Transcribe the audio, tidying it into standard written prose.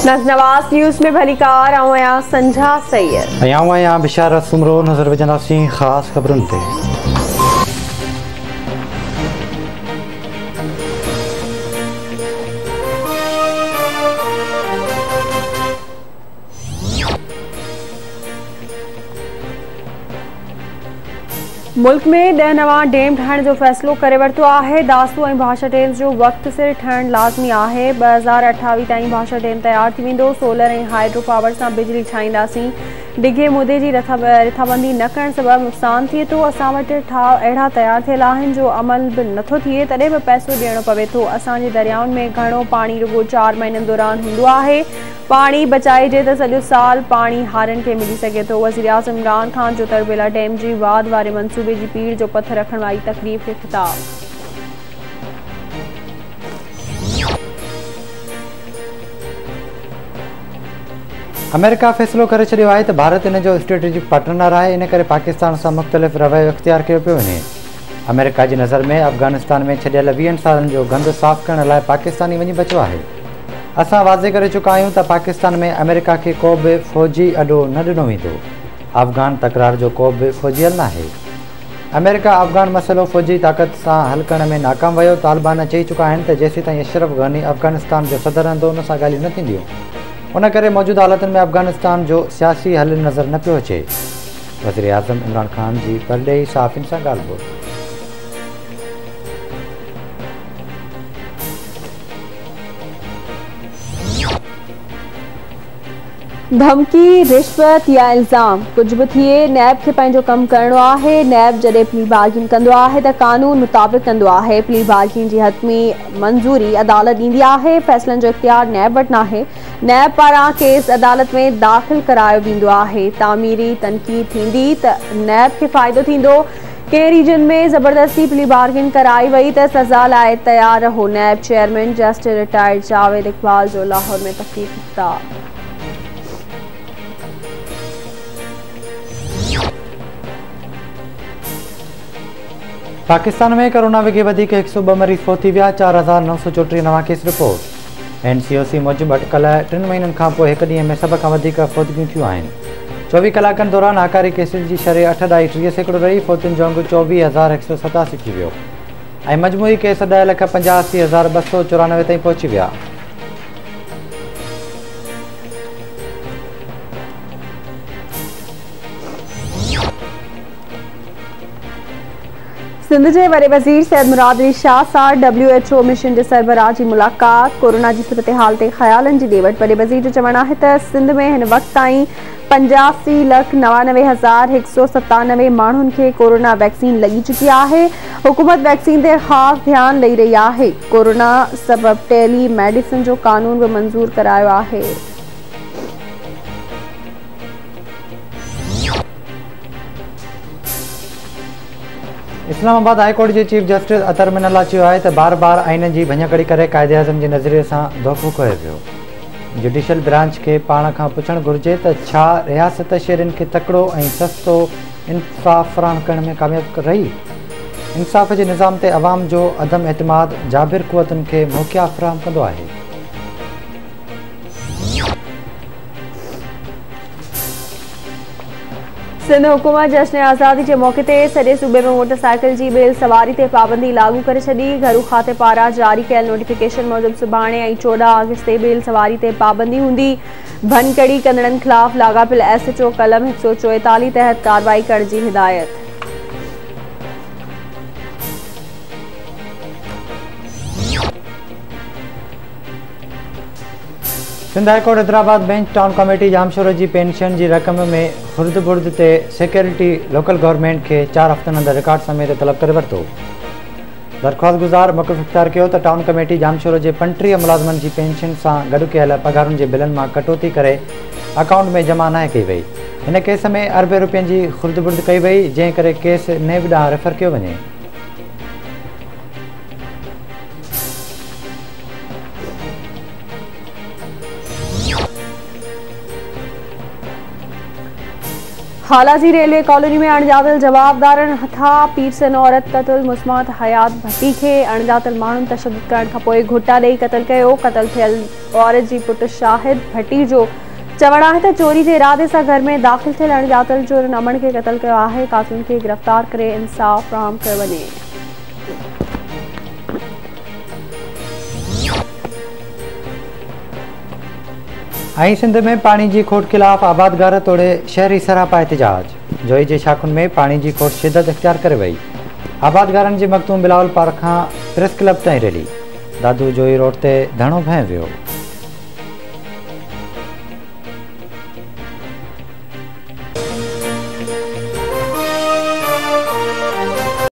नवाज़ news में भली car आऊं संझा सैयद आऊं बिशारत सुमरो नज़र विझंदासीं ख़ासि ख़बरुनि ते। मुल्क में 10 नवां डैम ठाहिण जो फ़ैसिलो करे वरितो आहे। दासू ऐं भाषा डैम जो वक़्त सिर ठहण लाज़मी आहे। 2028 ताईं भाषा डैम तैयार थी वेंदो। सोलर ऐं हाइड्रो पावर सां बिजली ठाहींदासीं। डिघे मुदे जी रिथाबंदी न करण सबबि नुक़सान थिए थो। असां वटि अहिड़ा तैयार थियल आहिनि जो अमल बि नथो थिए, तॾहिं बि पैसो ॾियणो पवे थो। असांजे दरियाउनि में घणो पाणी रुॻो 4 महीननि दौरान हूंदो आहे। पाणी बचाइजे त सॼो साल पाणी हारियुनि खे मिली सघे थो। वज़ीर आज़म इमरान ख़ान जो तरबेला डैम जी वाद वारे मंसूबे जी पीड़ जो पथर रखण वारी तकरीब खे ख़िताब। अमेरिका फ़ैसिलो करे छॾियो आहे त भारत इन जो स्ट्रेटेजिक पार्टनर आहे, इन करे पाकिस्तान सां मुख़्तलिफ़ रवैयो इख़्तियार कयो पियो वञे। अमेरिका जी नज़र में अफ़गानिस्तान में छॾियल 20 सालनि जो गंद साफ़ करण लाइ पाकिस्तानी वञी बचियो आहे। असां वाज़े करे चुका आहियूं त पाकिस्तान में अमेरिका खे को बि फ़ौजी अॾो न ॾिनो वेंदो। अफ़गान तकरार जो को बि फ़ौजी हल न आहे। अमेरिका अफ़गान मसइलो फ़ौजी ताक़त सां हल करण में नाकाम वियो। तालिबान चई चुका आहिनि त जेसीं ताईं अशरफ गनी अफ़गानिस्तान जो सदर रहंदो उन सां ॻाल्हियूं न थींदियूं। उन करे मौजूदा हालतुनि में अफ़गानिस्तान जो सियासी हल नज़र न पियो अचे। वज़ीर आज़म इमरान ख़ान जी परॾेही सहाफ़ियुनि सां ॻाल्हि ॿोल। धमकी, रिश्वत या इल्ज़ाम कुछ भी थिए, नैब खे पंहिंजो कमु करणो आहे। नैब जॾहिं प्ली बार्गिन कंदो आहे त कानून मुताबिक़ कंदो आहे। प्ली बार्गिन जी हतमी मंज़ूरी अदालत ॾींदी आहे। फ़ैसिलनि जो इख़्तियार नैब वटि नाहे। नैब पारां केस अदालत में दाख़िल करायो वेंदो आहे। तामीरी तनक़ीद थींदी त नैब खे फ़ाइदो थींदो। कंहिं रीजन में ज़बरदस्ती प्ली बार्गिन कराई वई त सज़ा लाइ तयारु रहो। नैब chairman justice retired Javed Iqbal जो लाहौर में तक़रीर ख़िताब। पाकिस्तान में कोरोना विघे वधीक 102 मरीज़ फ़ौत थी विया। 4934 नवां केस रिपोर्ट। NCOC मूजिबि अटकल 3 महीननि खां पोइ हिकु ॾींहं में सभ खां वधीक फ़ौतगियूं थियूं आहिनि। 24 कलाकनि दौरान आकारी केसिस जी शरह 8.30% रही। फ़ौतुनि जो अंगु 24,187 थी वियो ऐं मजमूई केस 10,85,294 ताईं पहुची विया। सिंध जे वॾे वज़ीर सैयद मुराद अली शाह सां WHO मिशन जे सरबराह जी मुलाक़ात। कोरोना जी सूरत हाल ते ख़्यालनि जी ॾेवट। वॾे वज़ीर जो चवणु आहे त सिंध में हिन वक़्त ताईं 85,99,197 माण्हुनि खे कोरोना वैक्सीन लॻी चुकी आहे। हुकूमत वैक्सीन ते ख़ासि ध्यानु ॾेई रही आहे। कोरोना सबबि टेली मेडिसिन जो कानून बि मंज़ूर करायो आहे। इस्लामाबाद हाई कोर्ट जे चीफ जस्टिस अतर मिनल्ला चयो आहे त बार बार आइन जी भञकड़ी करे क़ाइदे आज़म जे नज़रिए सां धोखो कयो पियो। जुडिशल ब्रांच खे पाण खां पुछणु घुरिजे त छा रियासत शहरियुनि खे तकिड़ो ऐं सस्तो इंसाफ़ फ़राहम करण में कामयाब रही। इंसाफ़ जे निज़ाम ते अवाम जो अदम एतमाद जाबिर क़ुवतुनि खे मौक़िया फ़राहम कंदो आहे। सिंध हुकूमत जश्न आज़ादी के मौक़े ते सॼे सूबे में मोटरसाइकिल जी बेल सवारी ते पाबंदी लागू करे छॾी। घरू खाते पारां जारी कयल नोटिफिकेशन मूजिबि सुभाणे ऐं 14 अगस्त ते बेल सवारी ते पाबंदी हूंदी। भनकड़ी कंदड़नि ख़िलाफ़ लाॻापियल SHO कलम 144 तहत कार्रवाई करण जी हिदायत। Sindh high court Hyderabad bench town committee Jamshoro जी पेंशन जी रक़म में खुर्द बुर्द ते सिक्योरिटी लोकल गवर्नमेंट के 4 हफ़्तनि अंदरि रिकॉर्ड समेत तलब करे वरितो। दरख़्वास्त गुज़ार मौक़िफ़ इख़्तियार कयो त टाउन कमेटी जामशोर जे 35 मुलाज़िमनि जी पेंशन सां गॾु कयल पघारुनि जे बिलनि मां कटौती करे अकाउंट में जमा न कई वई। हिन केस में अरबे रुपयनि जी खुर्द बुर्द कई वई, जंहिं करे केस नेब ॾांहुं रेफर कयो वञे। खालाजी रेलवे कॉलोनी में अणजातल जवाबदारनि हथा पीरसन औरत क़त्ल मुस्मात हयात भट्टी खे अणजातल माण्हुनि तशद्दुद करण खां पोइ घुटा ॾेई क़त्ल कयो। क़त्ल थियल औरत जी पुट शाहिद भट्टी जो चवणु आहे त चोरी जे इरादे सां घर में दाख़िल थियल अणजातल चोरनि अमन खे क़त्ल कयो आहे। कातिलनि खे गिरफ़्तार करे इंसाफ़ फ़राहम कयो वञे। सिंध में पानी की खोट खिलाफ आबादगार तोड़े शहरी सरापा एहतजाज। जोई के शाखुनि में पानी की खोट शिदत इख्तियार करे वही। आबादगारनि जी मखदूम बिलावल पार्क खां प्रेस क्लब ताईं रैली। दादू जोई रोड ते धरणो भंय वियो।